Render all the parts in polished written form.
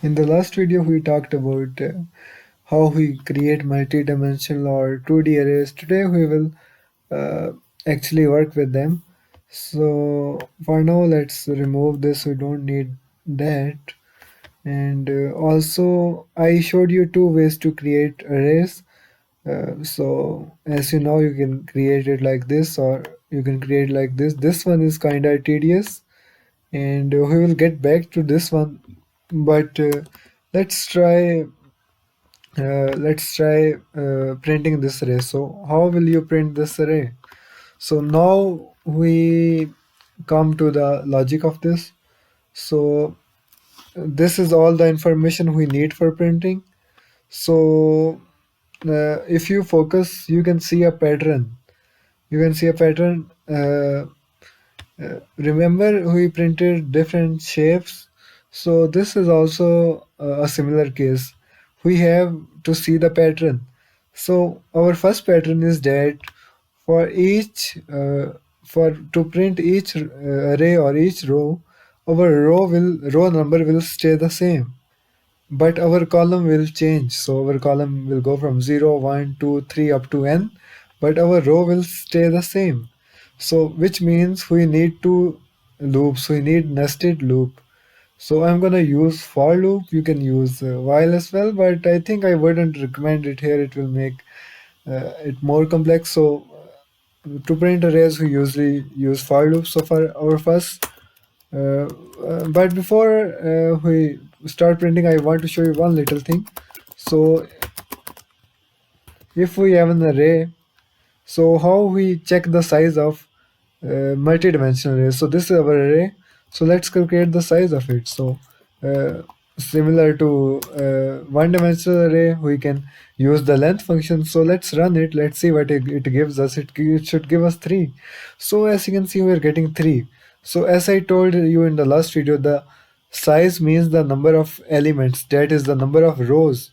In the last video, we talked about how we create multi-dimensional or 2D arrays. Today, we will uh, actually work with them. So for now, let's remove this. We don't need that. And also, I showed you two ways to create arrays. So as you know, you can create it like this, or you can create like this. This one is kind of tedious, and we will get back to this one. But let's try printing this array. So how will you print this array? So now we come to the logic of this. So this is all the information we need for printing. So if you focus, you can see a pattern. You can see a pattern. Remember we printed different shapes, so this is also a similar case. We have to see the pattern. So our first pattern is that for each for to print each array or each row, our row number will stay the same, but our column will change. So our column will go from 0, 1, 2, 3 up to n, but our row will stay the same. So which means we need two loops. We need nested loop. So I'm gonna use for loop. You can use while as well, but I think I wouldn't recommend it here. It will make it more complex. So to print arrays, we usually use for loop. So for our first but before we start printing, I want to show you one little thing. So if we have an array, so how we check the size of multi-dimensional array. So this is our array. So let's calculate the size of it. So uh, similar to one-dimensional array, we can use the length function. So let's run it. Let's see what it gives us. It should give us 3. So as you can see, we're getting 3. So as I told you in the last video, the size means the number of elements. That is the number of rows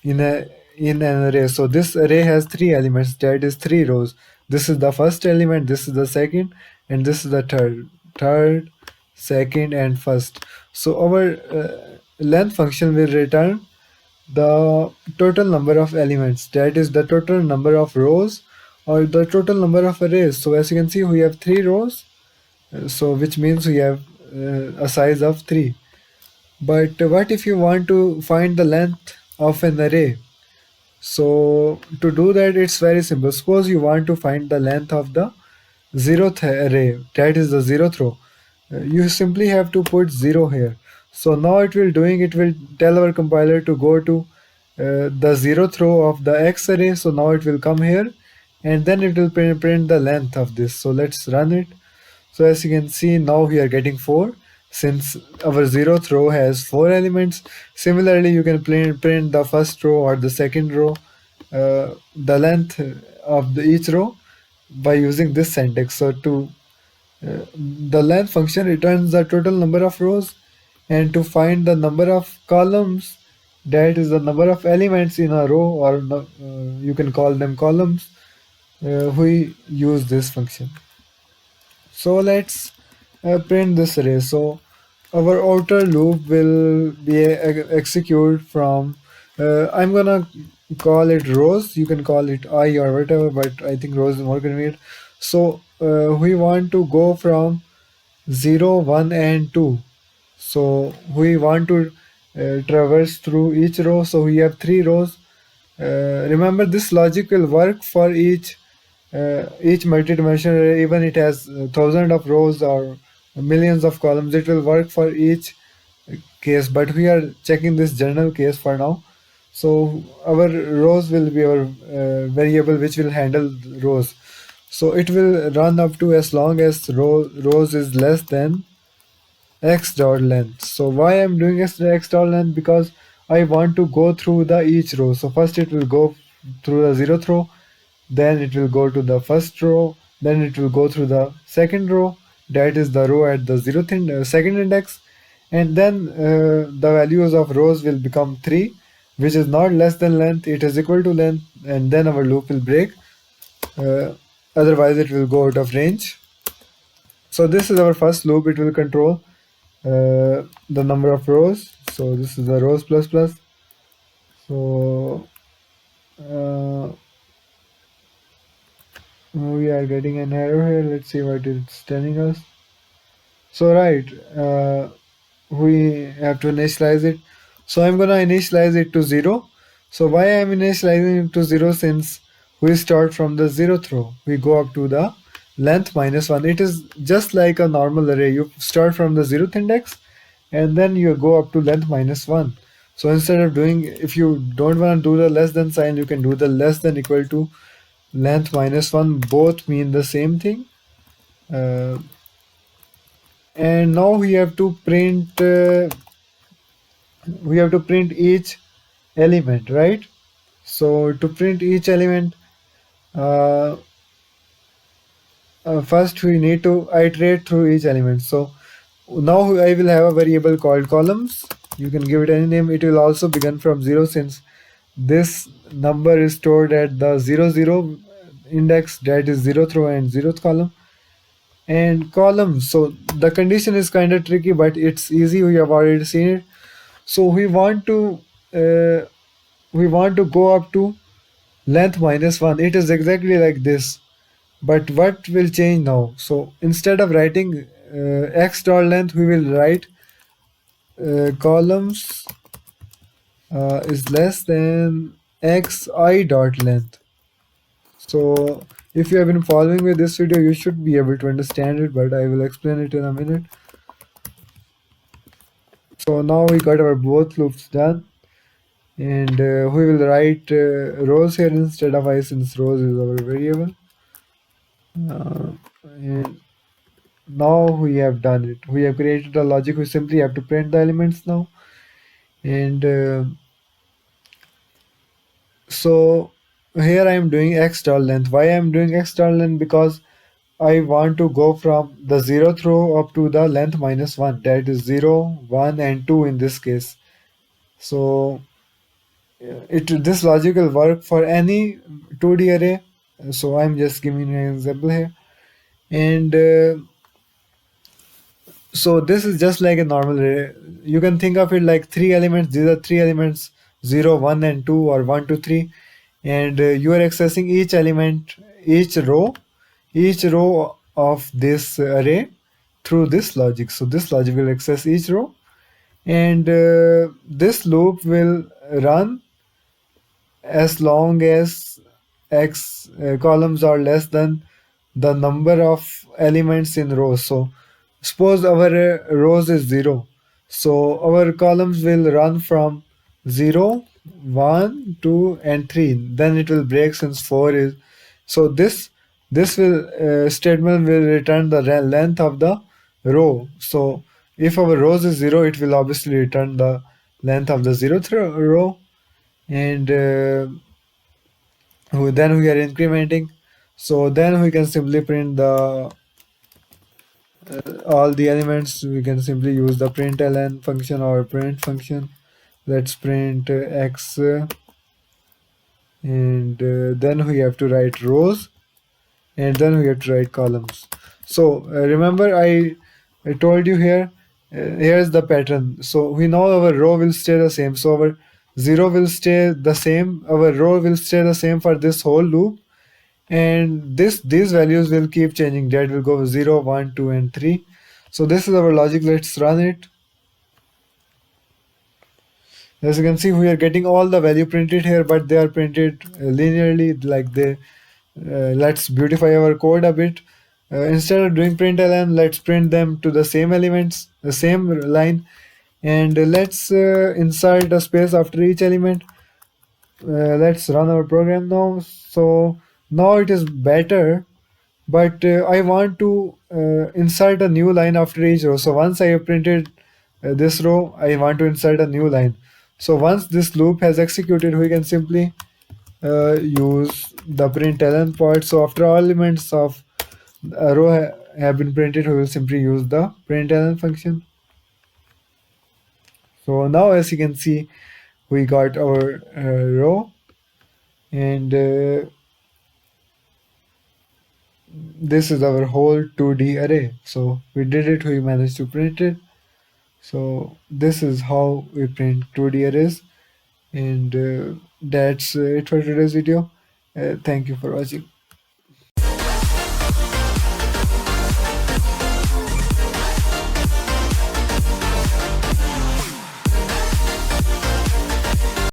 in a in an array. So this array has 3 elements, that is 3 rows. This is the first element, this is the second, and this is the third, second, and first. So our length function will return the total number of elements, that is the total number of rows or the total number of arrays. So as you can see, we have 3 rows, so which means we have a size of 3. But what if you want to find the length of an array? So to do that, it's very simple. Suppose you want to find the length of the zeroth array, that is the zeroth row. You simply have to put 0 here. So now it will tell our compiler to go to the zeroth row of the X array. So now it will come here, and then it will print the length of this. So let's run it. So as you can see, now we are getting 4, since our zeroth row has 4 elements. Similarly, you can print the first row or the second row, the length of each row by using this syntax. So to the length function returns the total number of rows, and to find the number of columns, that is the number of elements in a row, or you can call them columns, we use this function. So let's print this array. So our outer loop will be execute from, I'm gonna call it rows. You can call it I or whatever, but I think rows is more convenient. So we want to go from 0, 1, and 2. So we want to traverse through each row. So we have 3 rows. Remember, this logic will work for each multi-dimensional array. Even it has thousands of rows or millions of columns, it will work for each case, but we are checking this general case for now. So our rows will be our variable which will handle rows. So it will run up to as long as rows is less than x dot length. So why I'm doing x dot length? Because I want to go through the each row. So first it will go through the zeroth row, then it will go to the first row, then it will go through the second row, that is the row at the second index, and then the values of rows will become 3, which is not less than length, it is equal to length, and then our loop will break, otherwise it will go out of range. So this is our first loop. It will control the number of rows. So this is the rows plus plus. So uh, we are getting an error here. Let's see what it's telling us. So right, we have to initialize it. So I'm gonna initialize it to 0. So why I'm initializing it to 0? Since we start from the 0th row, we go up to the length minus 1. It is just like a normal array. You start from the 0th index and then you go up to length minus 1. So instead of doing, if you don't want to do the less than sign, you can do the less than equal to length minus 1. Both mean the same thing. Uh, and now we have to print each element, right? So to print each element, uh, first we need to iterate through each element. So now I will have a variable called columns. You can give it any name. It will also begin from 0 since this number is stored at the 0 0 index, that is 0th row and 0th column. And columns, so the condition is kind of tricky, but it's easy. We have already seen it. So uh, we want to go up to length minus 1. It is exactly like this. But what will change now? So instead of writing x dot length, we will write columns is less than xi dot length. So if you have been following with this video, you should be able to understand it, but I will explain it in a minute. So now we got our both loops done, and we will write rows here instead of I, since rows is our variable. And now we have done it. We have created a logic. We simply have to print the elements now. And so here I am doing x dot length. Why I am doing x dot length? Because I want to go from the 0th row up to the length minus 1. That is 0, 1 and 2 in this case. So this logic will work for any 2D array. So I'm just giving an example here. And so this is just like a normal array. You can think of it like three elements. These are three elements, 0, 1 and 2, or 1 to 3. And you are accessing each element, each row of this array through this logic. So this logic will access each row, and this loop will run as long as x columns are less than the number of elements in rows. So suppose our rows is 0. So our columns will run from 0, 1, 2, and 3. Then it will break since 4 is. So this will statement will return the length of the row. So if our rows is 0, it will obviously return the length of the 0th row. And then we are incrementing. So then we can simply print the all the elements. We can simply use the println function or print function. Let's print x, and then we have to write rows, and then we have to write columns. So remember I told you here, here's the pattern. So we know our row will stay the same. So our 0 will stay the same. Our row will stay the same for this whole loop, and these values will keep changing. That will go 0, 1, 2, and 3. So this is our logic. Let's run it. As you can see, we are getting all the value printed here, but they are printed linearly, like they. Let's beautify our code a bit. Instead of doing println, let's print them to the same elements, the same line, and let's insert a space after each element. Let's run our program now. So now it is better, but I want to insert a new line after each row. So once I have printed this row, I want to insert a new line. So once this loop has executed, we can simply use the println part. So after all elements of a row have been printed, we will simply use the println function. So now as you can see, we got our row, and this is our whole 2D array. So we did it, we managed to print it. So this is how we print 2D arrays, and that's it for today's video. Thank you for watching.